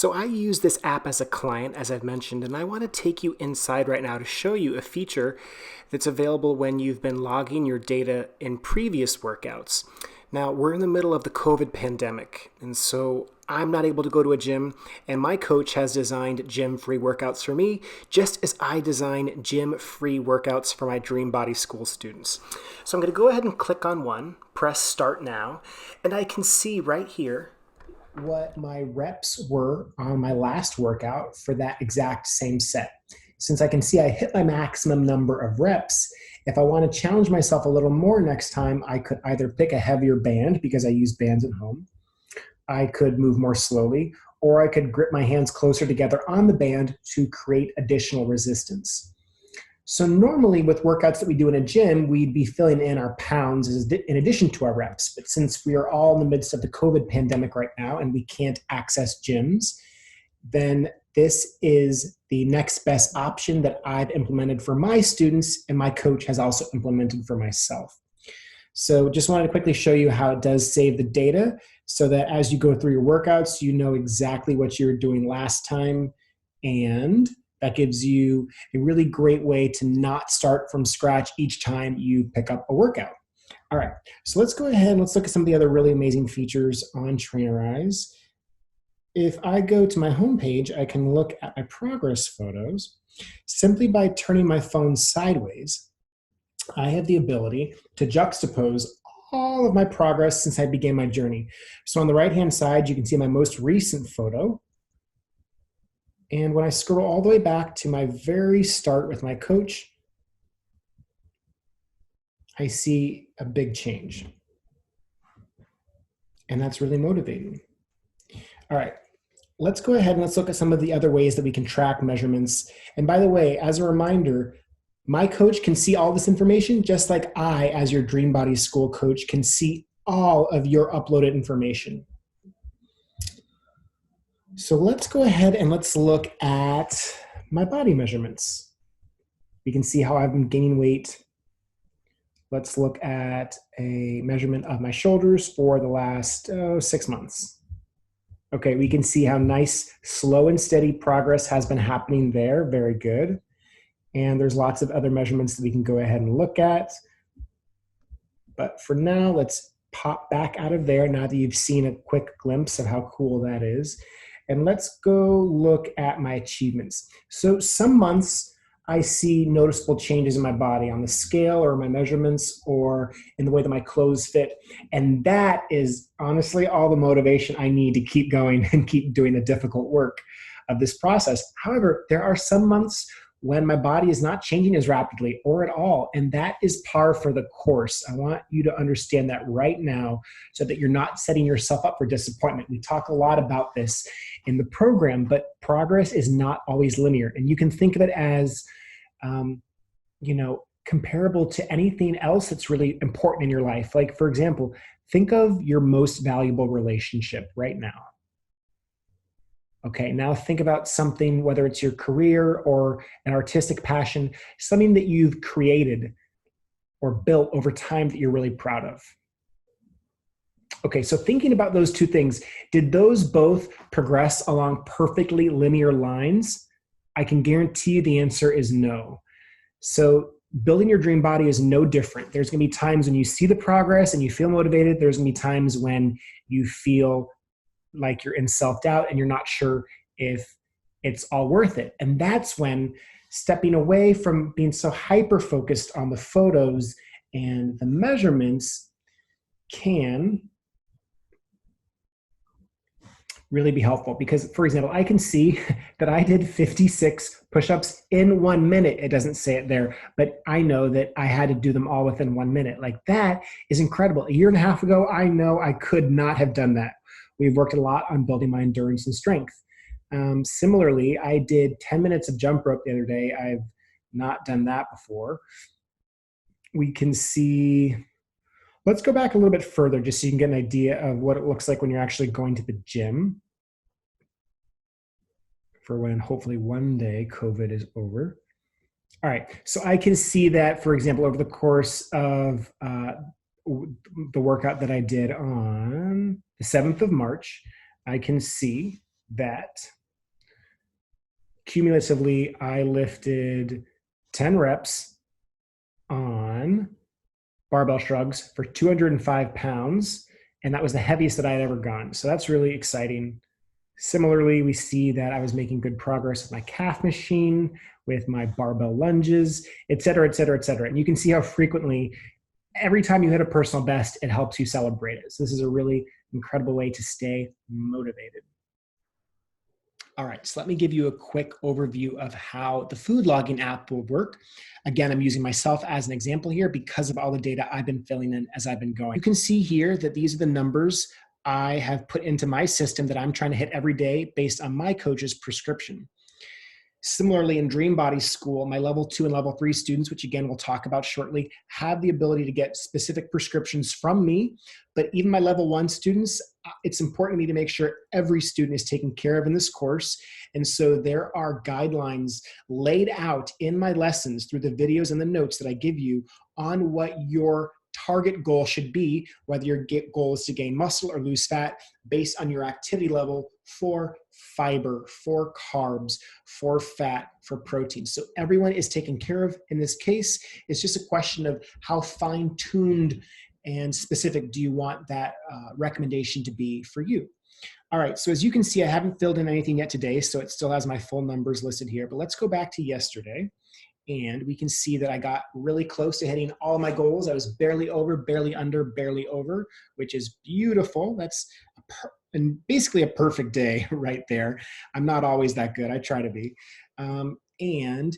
So I use this app as a client, as I've mentioned, and I want to take you inside right now to show you a feature that's available when you've been logging your data in previous workouts. Now, we're in the middle of the COVID pandemic, and so I'm not able to go to a gym, and my coach has designed gym-free workouts for me, just as I design gym-free workouts for my Dream Body School students. So I'm going to go ahead and click on one, press Start Now, and I can see right here what my reps were on my last workout for that exact same set. Since I can see I hit my maximum number of reps, if I want to challenge myself a little more next time, I could either pick a heavier band because I use bands at home. I could move more slowly, or I could grip my hands closer together on the band to create additional resistance. So normally with workouts that we do in a gym, we'd be filling in our pounds in addition to our reps. But since we are all in the midst of the COVID pandemic right now and we can't access gyms, then this is the next best option that I've implemented for my students and my coach has also implemented for myself. So just wanted to quickly show you how it does save the data so that as you go through your workouts, you know exactly what you were doing last time, and that gives you a really great way to not start from scratch each time you pick up a workout. All right, so let's go ahead and let's look at some of the other really amazing features on Trainerize. If I go to my homepage, I can look at my progress photos. Simply by turning my phone sideways, I have the ability to juxtapose all of my progress since I began my journey. So on the right-hand side, you can see my most recent photo. And when I scroll all the way back to my very start with my coach, I see a big change. And that's really motivating. All right, let's go ahead and let's look at some of the other ways that we can track measurements. And by the way, as a reminder, my coach can see all this information just like I, as your Dream Body School coach, can see all of your uploaded information. So let's go ahead and let's look at my body measurements. We can see how I've been gaining weight. Let's look at a measurement of my shoulders for the last 6 months. Okay, we can see how nice, slow and steady progress has been happening there. Very good. And there's lots of other measurements that we can go ahead and look at. But for now, let's pop back out of there now that you've seen a quick glimpse of how cool that is. And let's go look at my achievements. So some months I see noticeable changes in my body on the scale or my measurements or in the way that my clothes fit. And that is honestly all the motivation I need to keep going and keep doing the difficult work of this process. However, there are some months when my body is not changing as rapidly or at all, and that is par for the course. I want you to understand that right now so that you're not setting yourself up for disappointment. We talk a lot about this in the program, but progress is not always linear, and you can think of it as comparable to anything else that's really important in your life. Like, for example, think of your most valuable relationship right now. Okay, now think about something, whether it's your career or an artistic passion, something that you've created or built over time that you're really proud of. Okay, so thinking about those two things, did those both progress along perfectly linear lines? I can guarantee you the answer is no. So building your dream body is no different. There's gonna be times when you see the progress and you feel motivated. There's gonna be times when you feel like you're in self-doubt and you're not sure if it's all worth it. And that's when stepping away from being so hyper-focused on the photos and the measurements can really be helpful. Because, for example, I can see that I did 56 push-ups in 1 minute. It doesn't say it there, but I know that I had to do them all within 1 minute. Like, that is incredible. A year and a half ago, I know I could not have done that. We've worked a lot on building my endurance and strength. Similarly, I did 10 minutes of jump rope the other day. I've not done that before. We can see, let's go back a little bit further just so you can get an idea of what it looks like when you're actually going to the gym for when hopefully one day COVID is over. All right, so I can see that, for example, over the course of the workout that I did on the 7th of March, I can see that cumulatively I lifted 10 reps on barbell shrugs for 205 pounds, and that was the heaviest that I had ever gone. So that's really exciting. Similarly, we see that I was making good progress with my calf machine, with my barbell lunges, et cetera, et cetera, et cetera. And you can see how frequently, every time you hit a personal best, it helps you celebrate it. So this is a really incredible way to stay motivated. All right, so let me give you a quick overview of how the food logging app will work. Again, I'm using myself as an example here because of all the data I've been filling in as I've been going. You can see here that these are the numbers I have put into my system that I'm trying to hit every day based on my coach's prescription. Similarly, in Dream Body School, my level 2 and level 3 students, which again we'll talk about shortly, have the ability to get specific prescriptions from me. But even my level 1 students, it's important to me to make sure every student is taken care of in this course. And so there are guidelines laid out in my lessons through the videos and the notes that I give you on what your target goal should be, whether your goal is to gain muscle or lose fat, based on your activity level for fiber, for carbs, for fat, for protein. So everyone is taken care of in this case. It's just a question of how fine-tuned and specific do you want that recommendation to be for you. All right, so as you can see, I haven't filled in anything yet today, so it still has my full numbers listed here, but let's go back to yesterday. And we can see that I got really close to hitting all my goals. I was barely over, barely under, barely over, which is beautiful. That's basically a perfect day right there. I'm not always that good. I try to be. And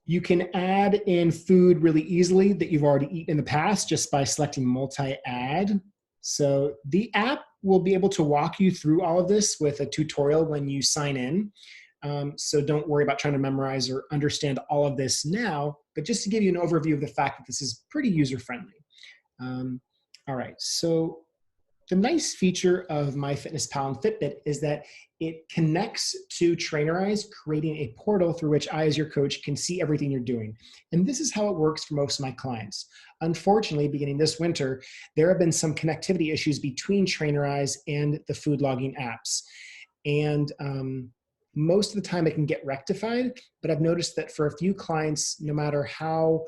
you can add in food really easily that you've already eaten in the past just by selecting multi-add. So the app will be able to walk you through all of this with a tutorial when you sign in. So don't worry about trying to memorize or understand all of this now, but just to give you an overview of the fact that this is pretty user-friendly. All right, so the nice feature of MyFitnessPal and Fitbit is that it connects to Trainerize, creating a portal through which I, as your coach, can see everything you're doing. And this is how it works for most of my clients. Unfortunately, beginning this winter, there have been some connectivity issues between Trainerize and the food logging apps. And most of the time it can get rectified, but I've noticed that for a few clients, no matter how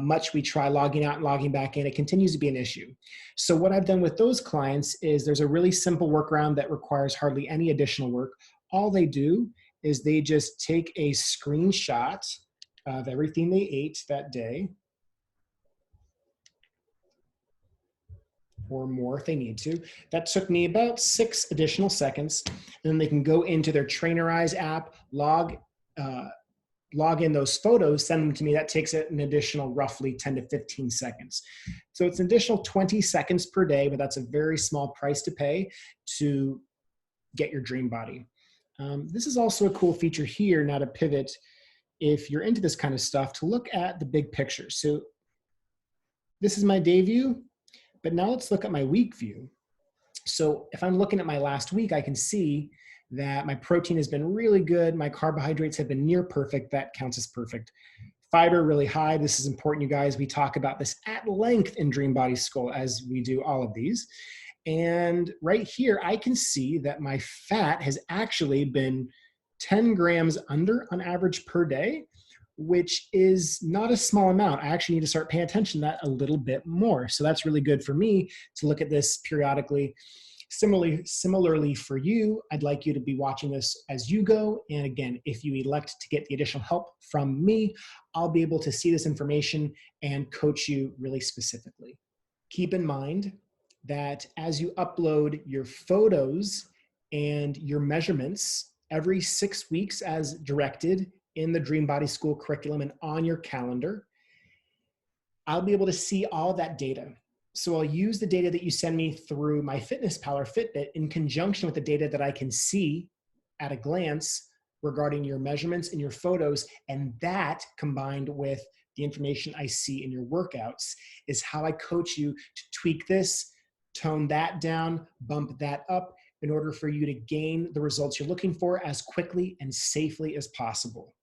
much we try logging out and logging back in, it continues to be an issue. So what I've done with those clients is there's a really simple workaround that requires hardly any additional work. All they do is they just take a screenshot of everything they ate that day, or more if they need to. That took me about 6 additional seconds. And then they can go into their Trainerize app, log in those photos, send them to me. That takes it an additional roughly 10 to 15 seconds. So it's an additional 20 seconds per day, but that's a very small price to pay to get your dream body. This is also a cool feature here, now to pivot, if you're into this kind of stuff, to look at the big picture. So this is my day view, but now let's look at my week view. So if I'm looking at my last week, I can see that my protein has been really good. My carbohydrates have been near perfect. That counts as perfect. Fiber really high. This is important, you guys. We talk about this at length in Dream Body School as we do all of these. And right here, I can see that my fat has actually been 10 grams under on average per day, which is not a small amount. I actually need to start paying attention to that a little bit more. So that's really good for me to look at this periodically. Similarly for you, I'd like you to be watching this as you go. And again, if you elect to get the additional help from me, I'll be able to see this information and coach you really specifically. Keep in mind that as you upload your photos and your measurements every 6 weeks as directed in the Dream Body School curriculum and on your calendar, I'll be able to see all that data. So I'll use the data that you send me through MyFitnessPal or Fitbit in conjunction with the data that I can see at a glance regarding your measurements and your photos. And that, combined with the information I see in your workouts, is how I coach you to tweak this, tone that down, bump that up, in order for you to gain the results you're looking for as quickly and safely as possible.